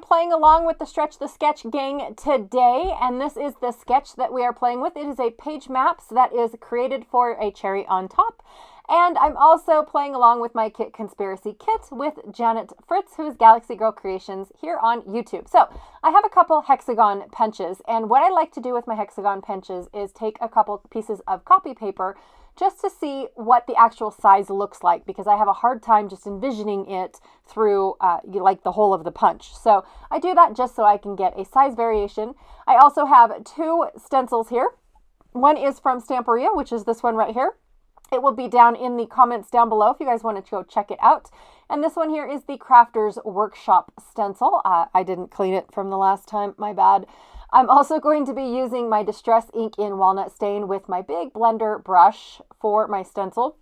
playing along with the Stretch the Sketch gang today, and this is the sketch that we are playing with. It is a page maps that is created for a cherry on top. And I'm also playing along with my Kit Conspiracy Kit with Janet Fritz, who is Galaxy Girl Creations here on YouTube. So I have a couple hexagon punches, and what I like to do with my hexagon punches is take a couple pieces of copy paper just to see what the actual size looks like, because I have a hard time just envisioning it through like the whole of the punch. So I do that just so I can get a size variation. I also have two stencils here. One is from Stamperia, which is this one right here. It will be down in the comments down below if you guys want to go check it out. And this one here is the Crafter's Workshop stencil. I didn't clean it from the last time, my bad. I'm also going to be using my Distress Ink in Walnut Stain with my big blender brush for my stencil.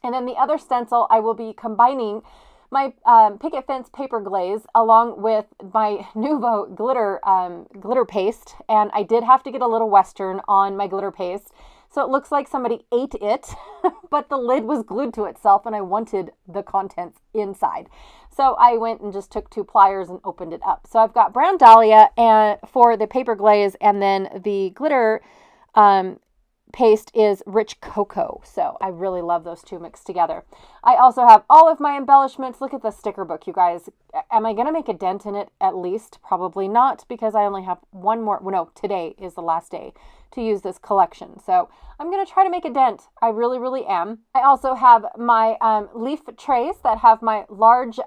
And then the other stencil, I will be combining my Picket Fence paper glaze along with my Nuvo glitter paste. And I did have to get a little Western on my glitter paste. So it looks like somebody ate it, but the lid was glued to itself and I wanted the contents inside. So I went and just took two pliers and opened it up. So I've got Brown Dahlia for the paper glaze, and then the glitter paste is Rich Cocoa. So I really love those two mixed together. I also have all of my embellishments. Look at the sticker book, you guys. Am I going to make a dent in it at least? Probably not, because I only have one more. Well, no, today is the last day to use this collection. So I'm going to try to make a dent. I really, really am. I also have my leaf trays that have my large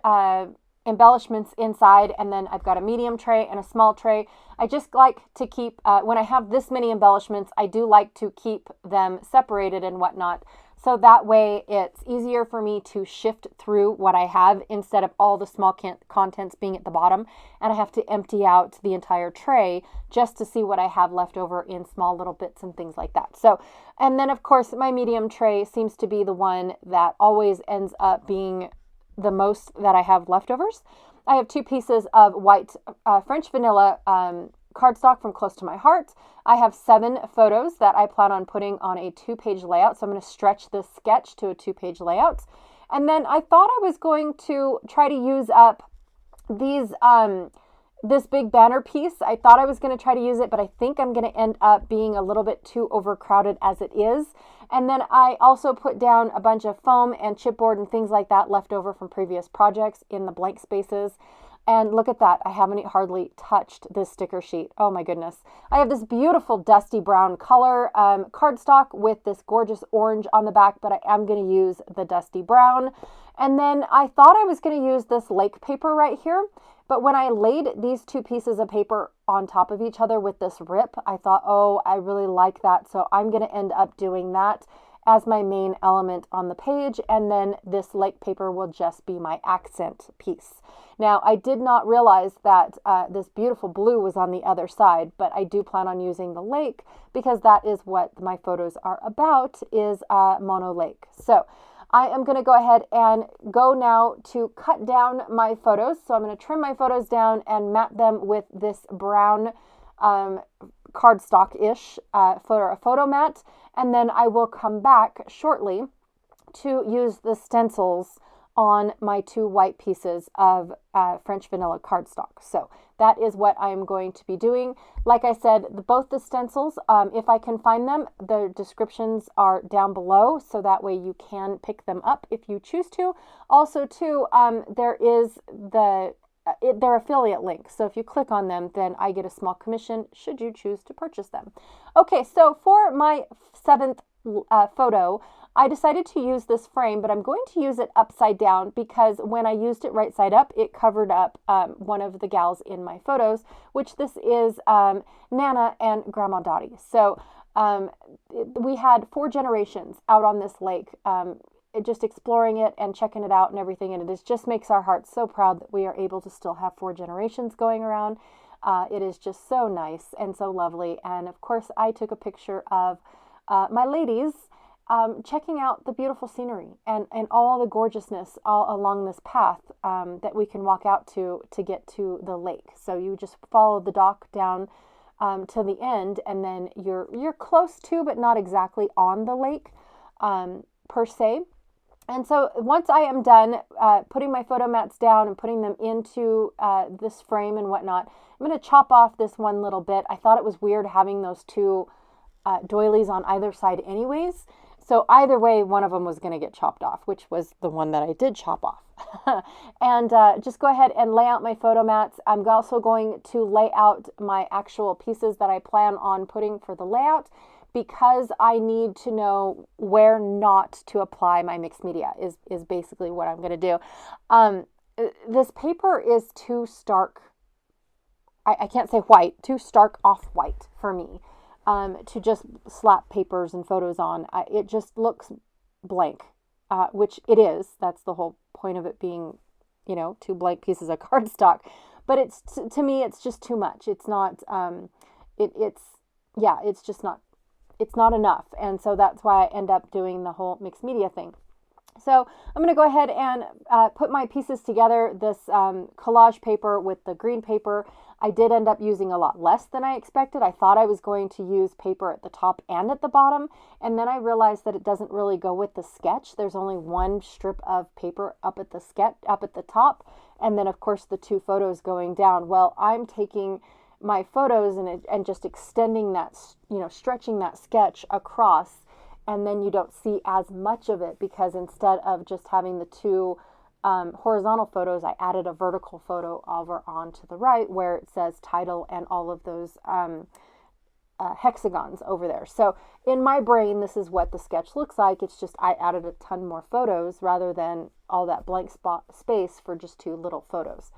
embellishments inside, and then I've got a medium tray and a small tray. I just like to keep, when I have this many embellishments, I do like to keep them separated and whatnot. So that way it's easier for me to shift through what I have instead of all the small contents being at the bottom. And I have to empty out the entire tray just to see what I have left over in small little bits and things like that. So, and then of course my medium tray seems to be the one that always ends up being the most that I have leftovers. I have two pieces of white French vanilla cardstock from Close to My Heart. I have 7 photos that I plan on putting on a 2-page layout. So I'm going to stretch this sketch to a 2-page layout. And then I thought I was going to try to use up these this big banner piece. I thought I was going to try to use it, but I think I'm going to end up being a little bit too overcrowded as it is. And then I also put down a bunch of foam and chipboard and things like that left over from previous projects in the blank spaces. And look at that. I haven't hardly touched this sticker sheet. Oh my goodness. I have this beautiful dusty brown color cardstock with this gorgeous orange on the back, but I am going to use the dusty brown. And then I thought I was going to use this lake paper right here. But when I laid these two pieces of paper on top of each other with this rip, I thought, oh, I really like that. So I'm going to end up doing that as my main element on the page. And then this lake paper will just be my accent piece. Now, I did not realize that this beautiful blue was on the other side, but I do plan on using the lake because that is what my photos are about, is Mono Lake. So I am going to go ahead and go now to cut down my photos. So I'm going to trim my photos down and mat them with this brown cardstock-ish photo mat. And then I will come back shortly to use the stencils on my 2 white pieces of French vanilla cardstock. So that is what I'm going to be doing. Like I said, both the stencils, if I can find them, the descriptions are down below, so that way you can pick them up if you choose to. Also, too, there is their affiliate link. So if you click on them, then I get a small commission should you choose to purchase them. Okay, so for my 7th photo, I decided to use this frame, but I'm going to use it upside down because when I used it right side up, it covered up one of the gals in my photos, which this is Nana and Grandma Dottie. So we had 4 generations out on this lake, just exploring it and checking it out and everything, and it just makes our hearts so proud that we are able to still have 4 generations going around. It is just so nice and so lovely, and of course I took a picture of my ladies checking out the beautiful scenery and all the gorgeousness all along this path that we can walk out to get to the lake. So you just follow the dock down to the end, and then you're close to, but not exactly on the lake per se. And so once I am done putting my photo mats down and putting them into this frame and whatnot, I'm going to chop off this one little bit. I thought it was weird having those two doilies on either side anyways. So either way, one of them was going to get chopped off, which was the one that I did chop off. And just go ahead and lay out my photo mats. I'm also going to lay out my actual pieces that I plan on putting for the layout, because I need to know where not to apply my mixed media is basically what I'm going to do. This paper is too stark. I can't say white, too stark off-white for me to just slap papers and photos on. It just looks blank, which it is. That's the whole point of it being, two blank pieces of cardstock. But it's to me, it's just too much. It's not. It's just not. It's not enough. And so that's why I end up doing the whole mixed media thing. So I'm going to go ahead and put my pieces together, this collage paper with the green paper. I did end up using a lot less than I expected. I thought I was going to use paper at the top and at the bottom, and then I realized that it doesn't really go with the sketch. There's only one strip of paper up at the top, and then of course the two photos going down. Well, I'm taking my photos and just extending that, stretching that sketch across, and then you don't see as much of it, because instead of just having the two horizontal photos, I added a vertical photo over onto the right where it says title and all of those hexagons over there. So in my brain, this is what the sketch looks like. It's just I added a ton more photos rather than all that blank space for just two little photos.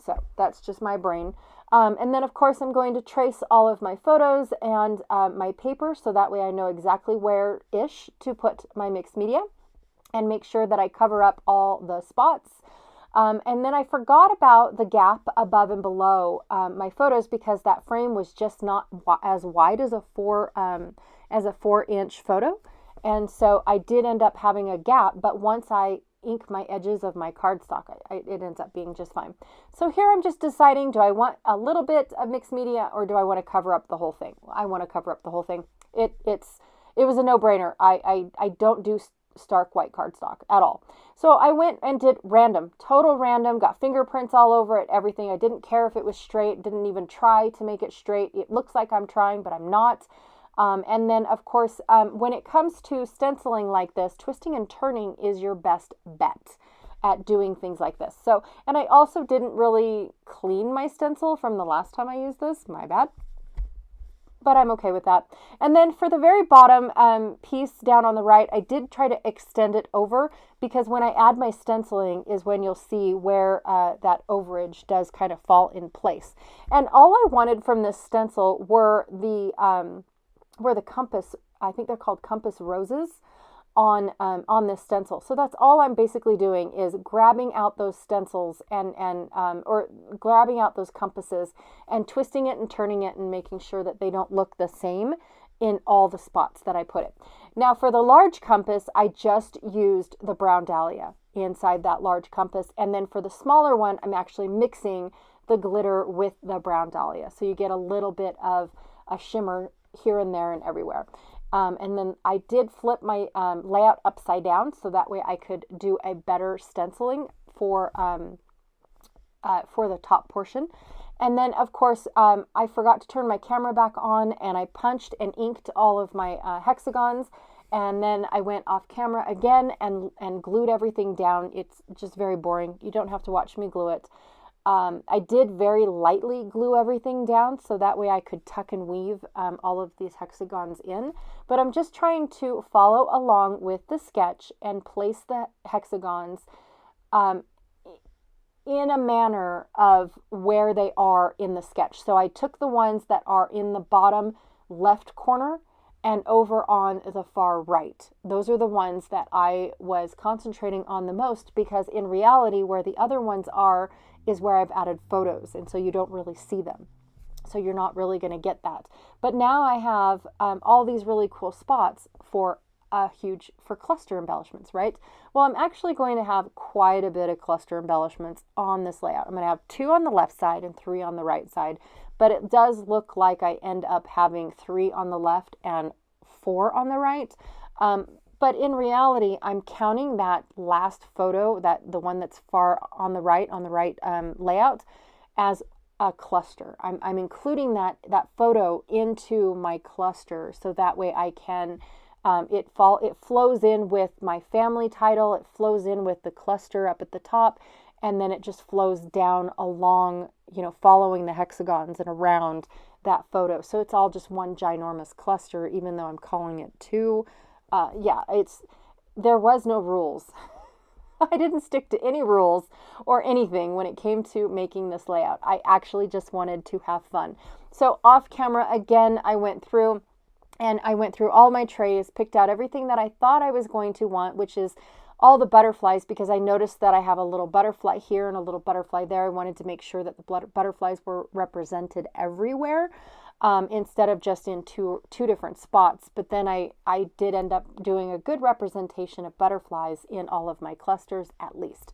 So that's just my brain. And then, of course, I'm going to trace all of my photos and my paper, so that way I know exactly where-ish to put my mixed media and make sure that I cover up all the spots. And then I forgot about the gap above and below my photos, because that frame was just not as wide as a 4-inch photo. And so I did end up having a gap, but once I ink my edges of my cardstock, it ends up being just fine. So here I'm just deciding, do I want a little bit of mixed media or do I want to cover up the whole thing? I want to cover up the whole thing. It was a no-brainer. I don't do stark white cardstock at all. So I went and did total random, got fingerprints all over it, everything. I didn't care if it was straight, didn't even try to make it straight. It looks like I'm trying, but I'm not. And then, of course, when it comes to stenciling like this, twisting and turning is your best bet at doing things like this. So, and I also didn't really clean my stencil from the last time I used this. My bad. But I'm okay with that. And then for the very bottom piece down on the right, I did try to extend it over, because when I add my stenciling is when you'll see where that overage does kind of fall in place. And all I wanted from this stencil were the compass, I think they're called compass roses, on this stencil. So that's all I'm basically doing, is grabbing out those stencils or grabbing out those compasses and twisting it and turning it and making sure that they don't look the same in all the spots that I put it. Now for the large compass, I just used the brown dahlia inside that large compass. And then for the smaller one, I'm actually mixing the glitter with the brown dahlia. So you get a little bit of a shimmer here and there and everywhere. And then I did flip my layout upside down, so that way I could do a better stenciling for the top portion. And then, of course, I forgot to turn my camera back on, and I punched and inked all of my hexagons. And then I went off camera again and glued everything down. It's just very boring. You don't have to watch me glue it. I did very lightly glue everything down, so that way I could tuck and weave all of these hexagons in. But I'm just trying to follow along with the sketch and place the hexagons in a manner of where they are in the sketch. So I took the ones that are in the bottom left corner and over on the far right. Those are the ones that I was concentrating on the most, because in reality, where the other ones are is where I've added photos, and so you don't really see them. So you're not really going to get that. But now I have all these really cool spots for cluster embellishments, right? Well, I'm actually going to have quite a bit of cluster embellishments on this layout. I'm going to have 2 on the left side and 3 on the right side, but it does look like I end up having 3 on the left and 4 on the right. But in reality, I'm counting that last photo, that the one that's far on the right layout, as a cluster. I'm including that photo into my cluster, so that way I can it flows in with my family title, it flows in with the cluster up at the top, and then it just flows down along, following the hexagons and around that photo. So it's all just one ginormous cluster, even though I'm calling it two. There was no rules. I didn't stick to any rules or anything when it came to making this layout. I actually just wanted to have fun. So off camera, again, I went through all my trays, picked out everything that I thought I was going to want, which is all the butterflies, because I noticed that I have a little butterfly here and a little butterfly there. I wanted to make sure that the butterflies were represented everywhere, instead of just in two different spots. But then I did end up doing a good representation of butterflies in all of my clusters, at least.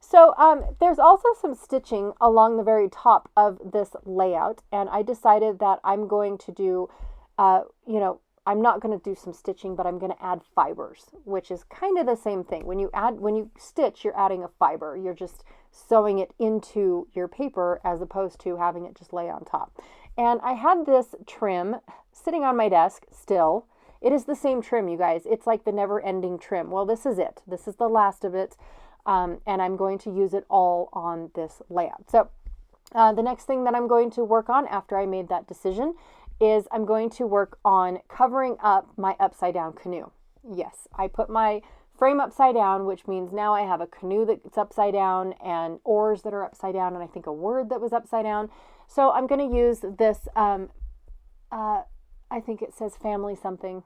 So there's also some stitching along the very top of this layout, and I decided that I'm going to do, I'm not going to do some stitching, but I'm going to add fibers, which is kind of the same thing. When you stitch, you're adding a fiber. You're just sewing it into your paper as opposed to having it just lay on top. And I had this trim sitting on my desk still. It is the same trim, you guys. It's like the never-ending trim. Well, this is it. This is the last of it, and I'm going to use it all on this layout. So the next thing that I'm going to work on after I made that decision is I'm going to work on covering up my upside down canoe. Yes, I put my frame upside down, which means now I have a canoe that's upside down and oars that are upside down, and I think a word that was upside down. So I'm going to use this, I think it says family something,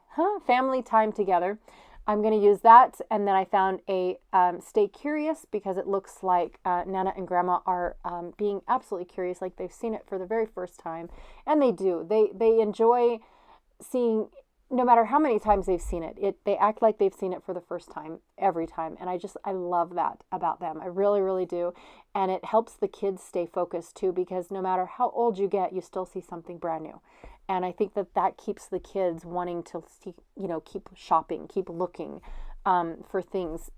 family time together. I'm going to use that, and then I found a stay curious, because it looks like Nana and Grandma are being absolutely curious, like they've seen it for the very first time, and they do. They enjoy seeing, no matter how many times they've seen it, they act like they've seen it for the first time every time, and I love that about them. I really, really do, and it helps the kids stay focused too, because no matter how old you get, you still see something brand new. And I think that keeps the kids wanting to see, keep shopping, keep looking for things,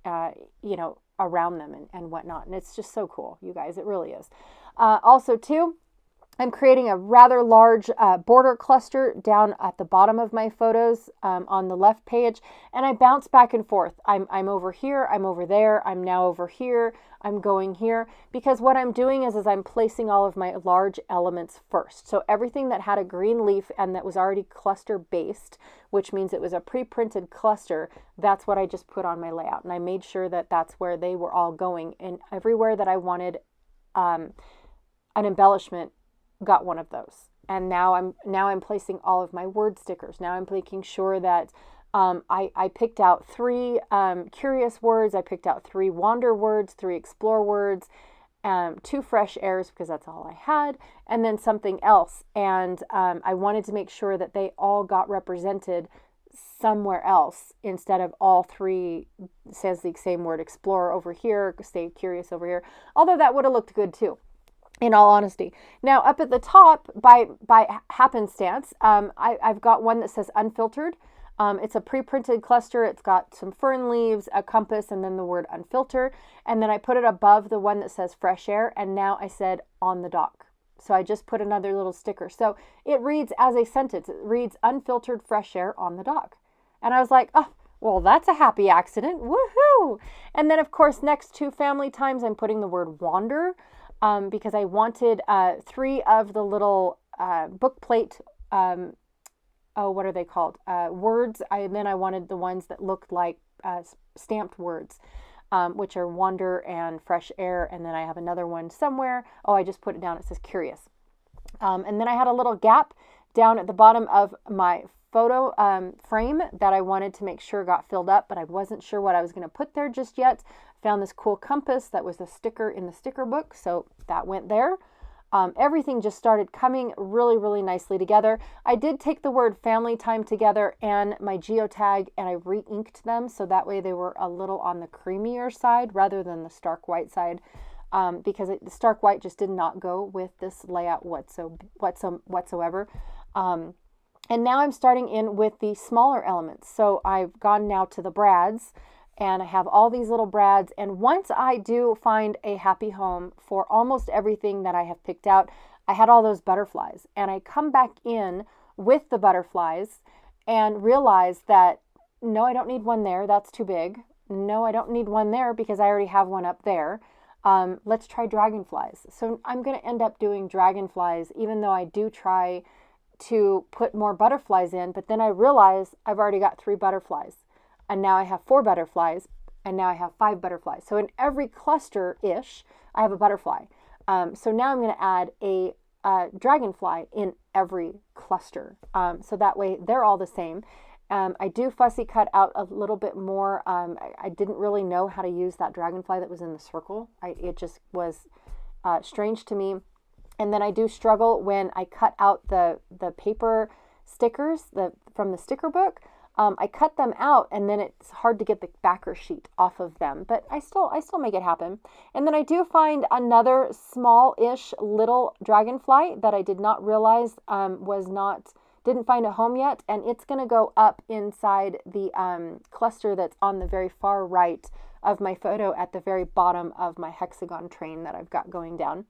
around them and whatnot. And it's just so cool, you guys. It really is. Also, too, I'm creating a rather large border cluster down at the bottom of my photos on the left page, and I bounce back and forth. I'm over here, I'm over there, I'm now over here, I'm going here, because what I'm doing is I'm placing all of my large elements first. So everything that had a green leaf and that was already cluster based, which means it was a pre-printed cluster, that's what I just put on my layout, and I made sure that that's where they were all going, and everywhere that I wanted an embellishment got one of those. And now I'm placing all of my word stickers. Now I'm making sure that I picked out 3 curious words, I picked out 3 wander words, 3 explore words, 2 fresh airs, because that's all I had, and then something else. And I wanted to make sure that they all got represented somewhere else, instead of all 3 says the same word, explore over here, stay curious over here, although that would have looked good too, in all honesty. Now up at the top, by happenstance, I've got one that says unfiltered. It's a pre-printed cluster. It's got some fern leaves, a compass, and then the word unfiltered. And then I put it above the one that says fresh air, and now I said on the dock. So I just put another little sticker. So it reads as a sentence. It reads unfiltered fresh air on the dock. And I was like, oh, well, that's a happy accident. Woohoo! And then, of course, next to family times, I'm putting the word wander, because I wanted 3 of the little book plate, what are they called? Words. Then I wanted the ones that looked like stamped words, which are wander and fresh air. And then I have another one somewhere. Oh, I just put it down. It says curious. And then I had a little gap down at the bottom of my photo frame that I wanted to make sure got filled up, but I wasn't sure what I was going to put there just yet. Found this cool compass that was a sticker in the sticker book, so that went there. Everything just started coming really, really nicely together. I did take the word family time together and my geotag, and I re-inked them, so that way they were a little on the creamier side rather than the stark white side, because the stark white just did not go with this layout whatsoever. And now I'm starting in with the smaller elements. So I've gone now to the brads, and I have all these little brads. And once I do find a happy home for almost everything that I have picked out, I had all those butterflies. And I come back in with the butterflies and realize that, no, I don't need one there. That's too big. No, I don't need one there because I already have one up there. Let's try dragonflies. So I'm going to end up doing dragonflies, even though I do try to put more butterflies in, but then I realize I've already got 3 butterflies, and now I have 4 butterflies, and now I have 5 butterflies. So in every cluster-ish, I have a butterfly. So now I'm going to add a dragonfly in every cluster. So that way they're all the same. I do fussy cut out a little bit more. I didn't really know how to use that dragonfly that was in the circle. It just was strange to me. And then I do struggle when I cut out the paper stickers from the sticker book. I cut them out, and then it's hard to get the backer sheet off of them, but I still make it happen. And then I do find another small-ish little dragonfly that I did not realize didn't find a home yet, and it's going to go up inside the cluster that's on the very far right of my photo at the very bottom of my hexagon train that I've got going down.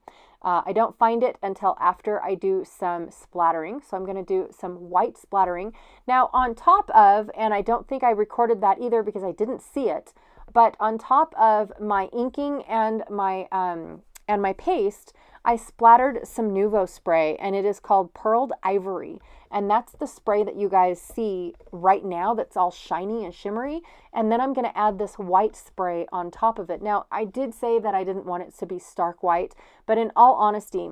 I don't find it until after I do some splattering. So I'm going to do some white splattering. Now on top of, and I don't think I recorded that either because I didn't see it, but on top of my inking and my paste, I splattered some Nuvo spray, and it is called Pearled Ivory. And that's the spray that you guys see right now that's all shiny and shimmery. And then I'm going to add this white spray on top of it. Now, I did say that I didn't want it to be stark white, but in all honesty,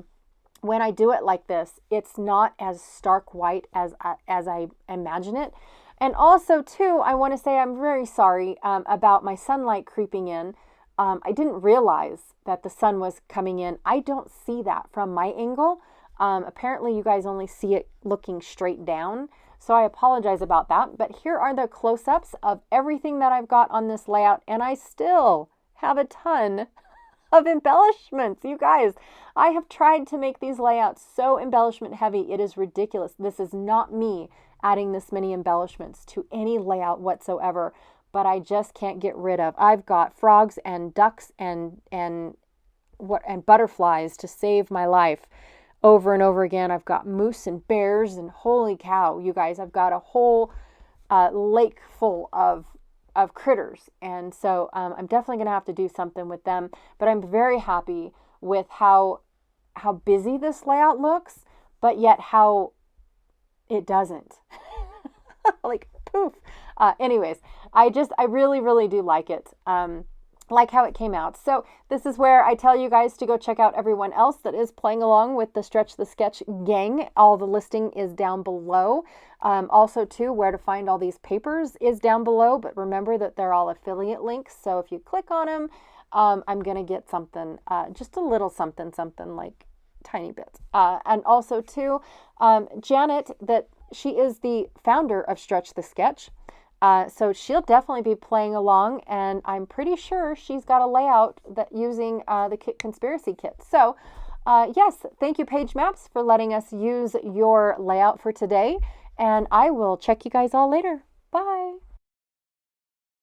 when I do it like this, it's not as stark white as I imagine it. And also, too, I want to say I'm very sorry about my sunlight creeping in. I didn't realize that the sun was coming in. I don't see that from my angle. Apparently you guys only see it looking straight down. So I apologize about that. But here are the close-ups of everything that I've got on this layout. And I still have a ton of embellishments. You guys, I have tried to make these layouts so embellishment heavy. It is ridiculous. This is not me adding this many embellishments to any layout whatsoever. But I just can't get rid of. I've got frogs and ducks and butterflies to save my life over and over again. I've got moose and bears, and holy cow, you guys, I've got a whole lake full of critters. And so I'm definitely going to have to do something with them. But I'm very happy with how busy this layout looks, but yet how it doesn't. Like poof. Anyways, I really, really do like it. Like how it came out. So this is where I tell you guys to go check out everyone else that is playing along with the Stretch the Sketch gang. All the listing is down below. Also too, where to find all these papers is down below, but remember that they're all affiliate links. So if you click on them, I'm going to get something, just a little something, like tiny bits. And also too, Janet, that she is the founder of Stretch the Sketch. So she'll definitely be playing along, and I'm pretty sure she's got a layout that using the Kit Conspiracy Kit. So yes, thank you Page Maps for letting us use your layout for today, and I will check you guys all later. Bye.